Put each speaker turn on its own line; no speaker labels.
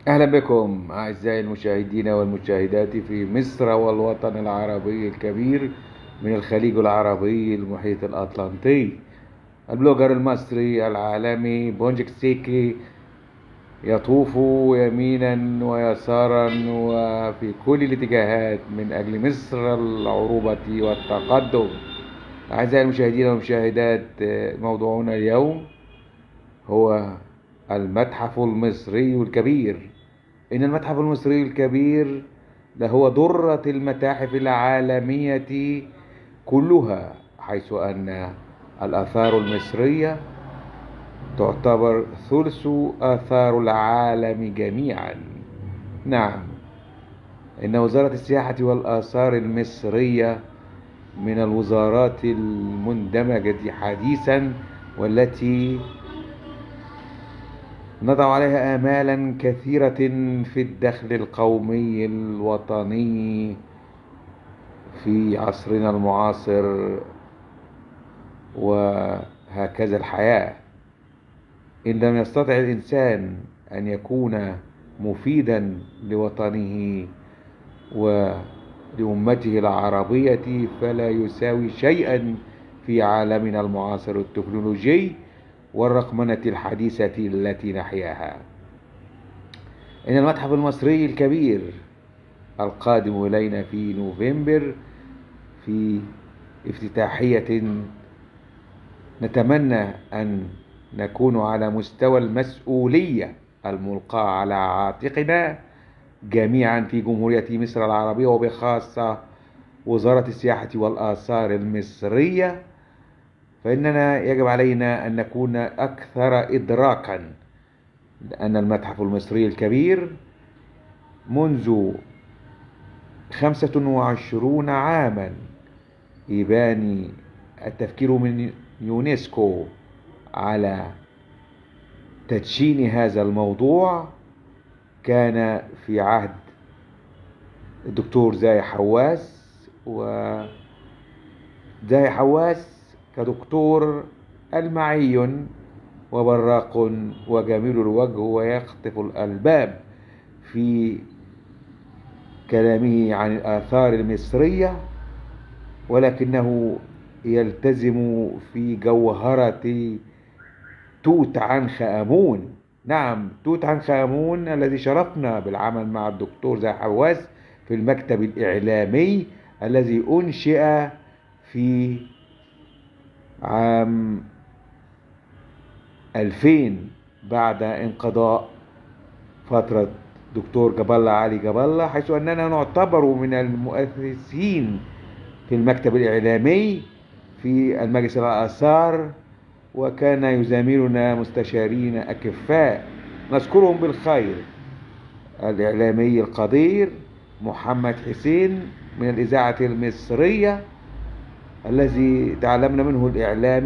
أهلا بكم أعزائي المشاهدين والمشاهدات في مصر والوطن العربي الكبير، من الخليج العربي المحيط الأطلنطي. البلوجر المصري العالمي بونجك سيكي يطوف يمينا ويسارا وفي كل الاتجاهات من أجل مصر العروبة والتقدم. أعزائي المشاهدين والمشاهدات، موضوعنا اليوم هو المتحف المصري الكبير. إن المتحف المصري الكبير لهو درة المتاحف العالمية كلها، حيث أن الآثار المصرية تعتبر ثلث آثار العالم جميعا. نعم، إن وزارة السياحة والآثار المصرية من الوزارات المندمجة حديثا، والتي نضع عليها آمالا كثيرة في الدخل القومي الوطني في عصرنا المعاصر، وهكذا الحياة. إن لم يستطع الإنسان أن يكون مفيدا لوطنه ولأمته العربية فلا يساوي شيئا في عالمنا المعاصر التكنولوجي والرقمنة الحديثة التي نحياها. إن المتحف المصري الكبير القادم إلينا في نوفمبر في افتتاحية نتمنى أن نكون على مستوى المسؤولية الملقاة على عاتقنا جميعا في جمهورية مصر العربية، وبخاصة وزارة السياحة والآثار المصرية، فإننا يجب علينا أن نكون أكثر إدراكا، لأن المتحف المصري الكبير منذ 25 عاما يباني التفكير من يونسكو على تدشين هذا الموضوع. كان في عهد الدكتور زاهي حواس، وزاهي حواس كدكتور ألمعي وبراق وجميل الوجه ويخطف الألباب في كلامه عن الآثار المصرية، ولكنه يلتزم في جوهرة توت عنخ آمون. نعم، توت عنخ آمون الذي شرفنا بالعمل مع الدكتور زاهي حواس في المكتب الإعلامي الذي أنشئ في عام 2000 بعد انقضاء فترة دكتور جاب الله علي جاب الله، حيث أننا نعتبر من المؤسسين في المكتب الإعلامي في المجلس الآثار، وكان يزاملنا مستشارين أكفاء نذكرهم بالخير: الإعلامي القدير محمد حسين من الإذاعة المصرية، الذي تعلمنا منه الإعلام